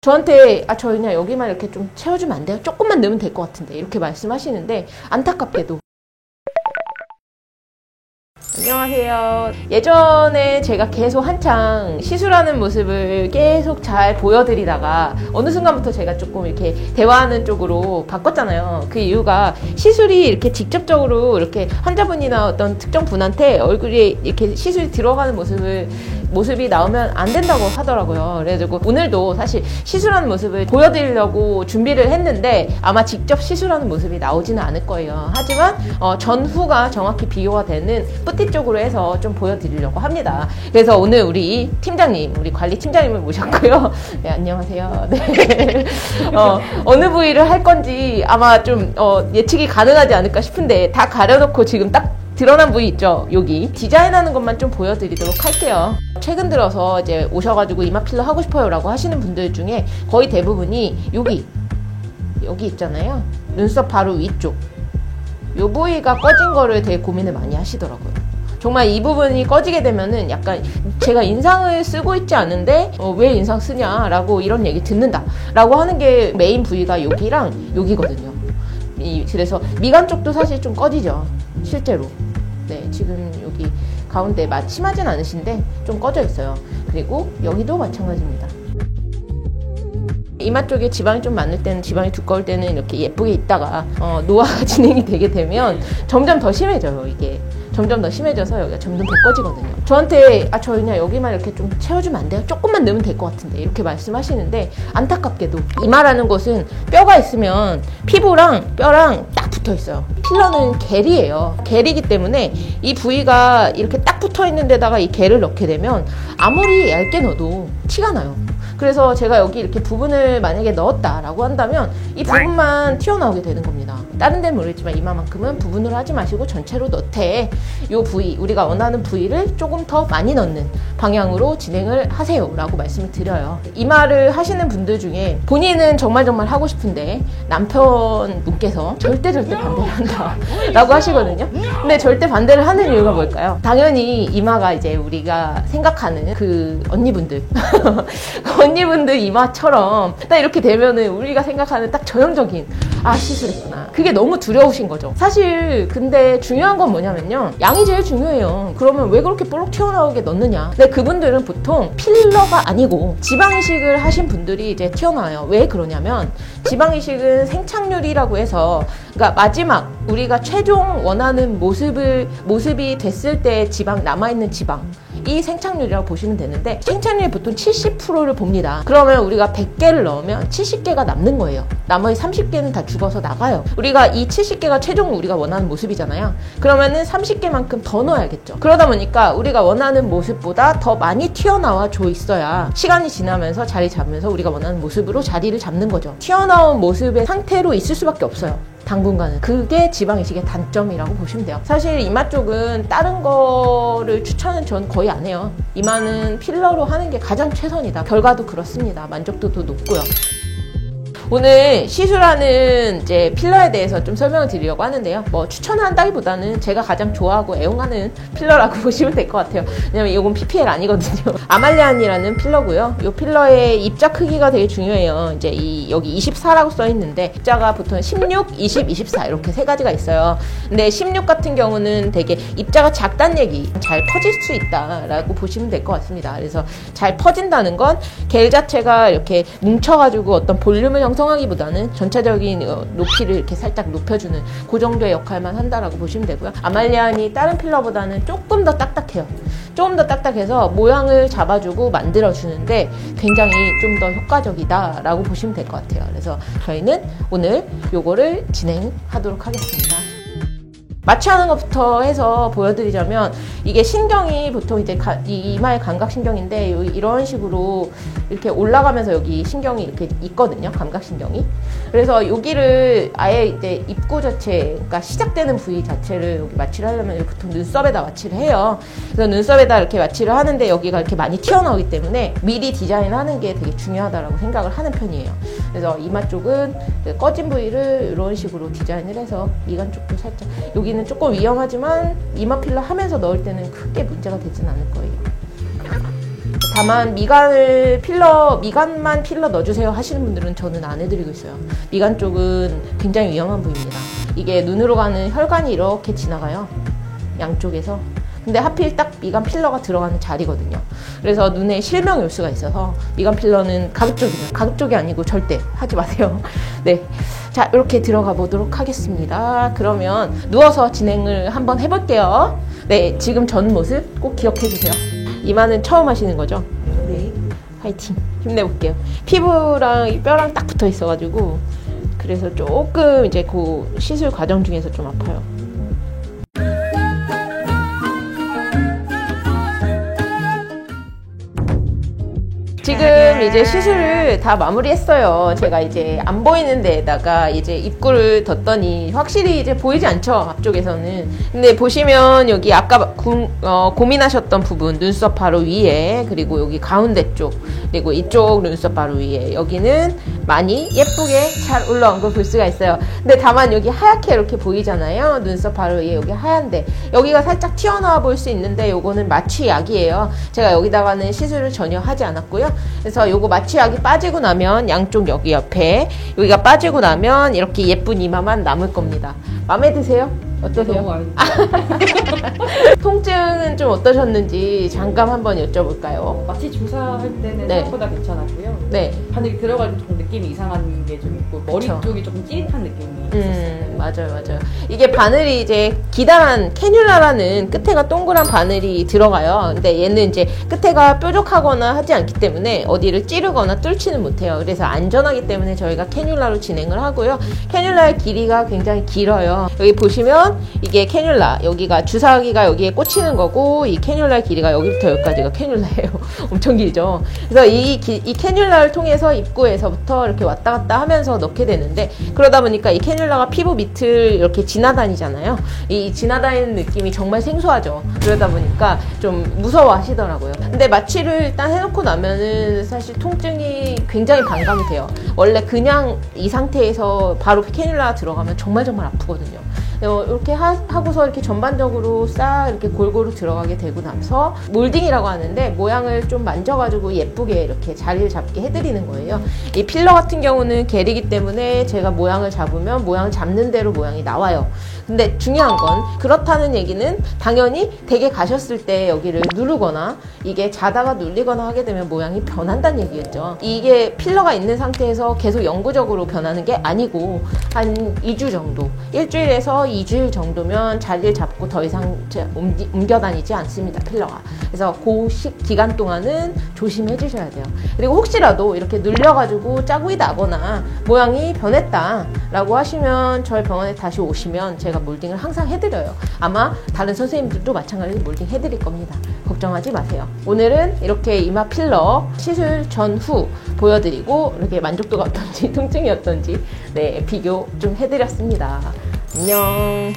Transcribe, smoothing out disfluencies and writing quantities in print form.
저한테 저 그냥 여기만 이렇게 좀 채워주면 안 돼요? 조금만 넣으면 될 것 같은데 이렇게 말씀하시는데 안타깝게도 안녕하세요. 예전에 제가 계속 한창 시술하는 모습을 계속 잘 보여드리다가 어느 순간부터 제가 조금 이렇게 대화하는 쪽으로 바꿨잖아요. 그 이유가 시술이 이렇게 직접적으로 이렇게 환자분이나 어떤 특정 분한테 얼굴에 이렇게 시술이 들어가는 모습이 나오면 안 된다고 하더라고요. 그래가지고 오늘도 사실 시술하는 모습을 보여드리려고 준비를 했는데 아마 직접 시술하는 모습이 나오지는 않을 거예요. 하지만 전후가 정확히 비교가 되는 뿌띠 쪽으로 해서 좀 보여드리려고 합니다. 그래서 오늘 우리 팀장님, 우리 관리 팀장님을 모셨고요. 네, 안녕하세요. 네. 어느 부위를 할 건지 아마 좀 예측이 가능하지 않을까 싶은데 다 가려놓고 지금 딱 드러난 부위 있죠? 여기 디자인하는 것만 좀 보여드리도록 할게요. 최근 들어서 이제 오셔가지고 이마 필러 하고 싶어요 라고 하시는 분들 중에 거의 대부분이 여기 있잖아요. 눈썹 바로 위쪽 이 부위가 꺼진 거를 되게 고민을 많이 하시더라고요. 정말 이 부분이 꺼지게 되면은 약간 제가 인상을 쓰고 있지 않은데 왜 인상 쓰냐 라고 이런 얘기 듣는다 라고 하는 게 메인 부위가 여기랑 여기거든요. 그래서 미간 쪽도 사실 좀 꺼지죠, 실제로. 네, 지금 여기 가운데 심하진 않으신데 좀 꺼져 있어요. 그리고 여기도 마찬가지입니다. 이마 쪽에 지방이 좀 많을 때는, 지방이 두꺼울 때는 이렇게 예쁘게 있다가 노화가 진행이 되게 되면 점점 더 심해져요. 이게 점점 더 심해져서 여기가 점점 더 꺼지거든요. 저한테 저 그냥 여기만 이렇게 좀 채워주면 안 돼요? 조금만 넣으면 될 것 같은데 이렇게 말씀하시는데 안타깝게도 이마라는 곳은 뼈가 있으면 피부랑 뼈랑 딱 붙어 있어요. 필러는 겔이에요. 겔이기 때문에 이 부위가 이렇게 딱 붙어 있는 데다가 이 겔을 넣게 되면 아무리 얇게 넣어도 티가 나요. 그래서 제가 여기 이렇게 부분을 만약에 넣었다라고 한다면 이 부분만 튀어나오게 되는 겁니다. 다른 데는 모르겠지만 이마만큼은 부분으로 하지 마시고 전체로 넣되 이 부위, 우리가 원하는 부위를 조금 더 많이 넣는 방향으로 진행을 하세요 라고 말씀을 드려요. 이마를 하시는 분들 중에 본인은 정말 하고 싶은데 남편분께서 절대 반대를 한다 라고 하시거든요. 근데 절대 반대를 하는 이유가 뭘까요? 당연히 이마가 이제 우리가 생각하는 그 언니분들 언니분들 이마처럼 딱 이렇게 되면은 우리가 생각하는 딱 전형적인 시술했구나. 그게 너무 두려우신 거죠. 사실 근데 중요한 건 뭐냐면요, 양이 제일 중요해요. 그러면 왜 그렇게 볼록 튀어나오게 넣느냐. 근데 그분들은 보통 필러가 아니고 지방이식을 하신 분들이 이제 튀어나와요. 왜 그러냐면 지방이식은 생착률이라고 해서, 그러니까 마지막 우리가 최종 원하는 모습이 됐을 때 남아있는 지방, 이 생착률이라고 보시면 되는데 생착률이 보통 70%를 봅니다. 그러면 우리가 100개를 넣으면 70개가 남는 거예요. 나머지 30개는 다 죽어서 나가요. 우리가 이 70개가 최종 우리가 원하는 모습이잖아요. 그러면은 30개만큼 더 넣어야겠죠. 그러다 보니까 우리가 원하는 모습보다 더 많이 튀어나와 줘 있어야 시간이 지나면서 자리 잡으면서 우리가 원하는 모습으로 자리를 잡는 거죠. 튀어나온 모습의 상태로 있을 수밖에 없어요, 당분간은. 그게 지방이식의 단점이라고 보시면 돼요. 사실 이마 쪽은 다른 거를 추천은 전 거의 안 해요. 이마는 필러로 하는 게 가장 최선이다. 결과도 그렇습니다. 만족도도 높고요. 오늘 시술하는 이제 필러에 대해서 좀 설명을 드리려고 하는데요. 뭐 추천한다기보다는 제가 가장 좋아하고 애용하는 필러라고 보시면 될 것 같아요. 왜냐면 이건 PPL 아니거든요. 아말리안이라는 필러고요. 이 필러의 입자 크기가 되게 중요해요. 이제 여기 24라고 써 있는데 입자가 보통 16, 20, 24 이렇게 세 가지가 있어요. 근데 16 같은 경우는 되게 입자가 작다는 얘기, 잘 퍼질 수 있다라고 보시면 될 것 같습니다. 그래서 잘 퍼진다는 건 겔 자체가 이렇게 뭉쳐가지고 어떤 볼륨을 형성하기보다는 전체적인 높이를 이렇게 살짝 높여주는 그 정도의 역할만 한다라고 보시면 되고요. 아말리안이 다른 필러보다는 조금 더 딱딱해요. 조금 더 딱딱해서 모양을 잡아주고 만들어주는데 굉장히 좀 더 효과적이다라고 보시면 될 것 같아요. 그래서 저희는 오늘 요거를 진행하도록 하겠습니다. 마취하는 것부터 해서 보여드리자면, 이게 신경이 보통 이제 이 이마의 감각신경인데 이런 식으로 이렇게 올라가면서 여기 신경이 이렇게 있거든요, 감각신경이. 그래서 여기를 아예 이제 입구 자체, 그러니까 시작되는 부위 자체를 여기 마취를 하려면 보통 눈썹에다 마취를 해요. 그래서 눈썹에다 이렇게 마취를 하는데 여기가 이렇게 많이 튀어나오기 때문에 미리 디자인하는 게 되게 중요하다고 생각을 하는 편이에요. 그래서 이마 쪽은 꺼진 부위를 이런 식으로 디자인을 해서 미간 쪽도 살짝, 여기는 조금 위험하지만 이마 필러 하면서 넣을 때는 크게 문제가 되진 않을 거예요. 다만 미간만 필러 넣어주세요 하시는 분들은 저는 안 해드리고 있어요. 미간 쪽은 굉장히 위험한 부위입니다. 이게 눈으로 가는 혈관이 이렇게 지나가요. 양쪽에서. 근데 하필 딱 미간 필러가 들어가는 자리거든요. 그래서 눈에 실명 올 수가 있어서 미간 필러는 가급적이면, 가급적이 아니고 절대 하지 마세요. 네. 자, 이렇게 들어가 보도록 하겠습니다. 그러면 누워서 진행을 한번 해볼게요. 네, 지금 전 모습 꼭 기억해 주세요. 이마는 처음 하시는 거죠? 네. 화이팅. 힘내볼게요. 피부랑 이 뼈랑 딱 붙어 있어가지고 그래서 조금 이제 그 시술 과정 중에서 좀 아파요. 지금 이제 시술을 다 마무리했어요. 제가 이제 안 보이는 데에다가 이제 입구를 뒀더니 확실히 이제 보이지 않죠, 앞쪽에서는. 근데 보시면 여기 아까 고민하셨던 부분, 눈썹 바로 위에, 그리고 여기 가운데 쪽, 그리고 이쪽 눈썹 바로 위에, 여기는 많이 예쁘게 잘 올라온 걸 볼 수가 있어요. 근데 다만 여기 하얗게 이렇게 보이잖아요. 눈썹 바로 위에 여기 하얀데, 여기가 살짝 튀어나와 보일 수 있는데 요거는 마취약이에요. 제가 여기다가는 시술을 전혀 하지 않았고요. 그래서 요거 마취약이 빠지고 나면 양쪽 여기 옆에 여기가 빠지고 나면 이렇게 예쁜 이마만 남을 겁니다. 마음에 드세요? 어떠세요? 통증은 좀 어떠셨는지 잠깐 한번 여쭤볼까요? 마취 주사할 때는 네. 생각보다 괜찮았고요. 네. 바늘이 들어갈 때 조금 느낌이 이상한 게 좀 있고 머리 그쵸. 쪽이 조금 찌릿한 느낌이 있었어요. 맞아요. 이게 바늘이 이제 기다란 캐뉼라라는 끝에가 동그란 바늘이 들어가요. 근데 얘는 이제 끝에가 뾰족하거나 하지 않기 때문에 어디를 찌르거나 뚫지는 못해요. 그래서 안전하기 때문에 저희가 캐뉼라로 진행을 하고요. 캐뉼라의 길이가 굉장히 길어요. 여기 보시면 이게 캐뉼라, 여기가 주사기가 여기에 꽂히는 거고, 이 캐뉼라의 길이가 여기부터 여기까지가 캐뉼라예요. 엄청 길죠. 그래서 이 캐뉼라를 통해서 입구에서부터 이렇게 왔다 갔다 하면서 넣게 되는데, 그러다 보니까 이 캐뉼라가 피부 밑을 이렇게 지나다니잖아요. 이 지나다니는 느낌이 정말 생소하죠. 그러다 보니까 좀 무서워 하시더라고요. 근데 마취를 일단 해놓고 나면은 사실 통증이 굉장히 반감이 돼요. 원래 그냥 이 상태에서 바로 캐뉼라가 들어가면 정말 아프거든요. 이렇게 하고서 이렇게 전반적으로 싹 이렇게 골고루 들어가게 되고 나서 몰딩이라고 하는데, 모양을 좀 만져가지고 예쁘게 이렇게 자리를 잡게 해드리는 거예요. 이 필러 같은 경우는 겔이기 때문에 제가 모양을 잡으면 모양을 잡는 대로 모양이 나와요. 근데 중요한 건, 그렇다는 얘기는 당연히 댁에 가셨을 때 여기를 누르거나 이게 자다가 눌리거나 하게 되면 모양이 변한다는 얘기겠죠. 이게 필러가 있는 상태에서 계속 영구적으로 변하는 게 아니고 한 2주 정도, 일주일에서 2주일 정도면 자리를 잡고 더 이상 옮겨 다니지 않습니다, 필러가. 그래서 그 기간 동안은 조심해 주셔야 돼요. 그리고 혹시라도 이렇게 눌려가지고 자국이 나거나 모양이 변했다 라고 하시면 저희 병원에 다시 오시면 제가 몰딩을 항상 해드려요. 아마 다른 선생님들도 마찬가지로 몰딩 해드릴 겁니다. 걱정하지 마세요. 오늘은 이렇게 이마 필러 시술 전후 보여드리고, 이렇게 만족도가 어떤지, 통증이 어떤지 네, 비교 좀 해드렸습니다. 안녕.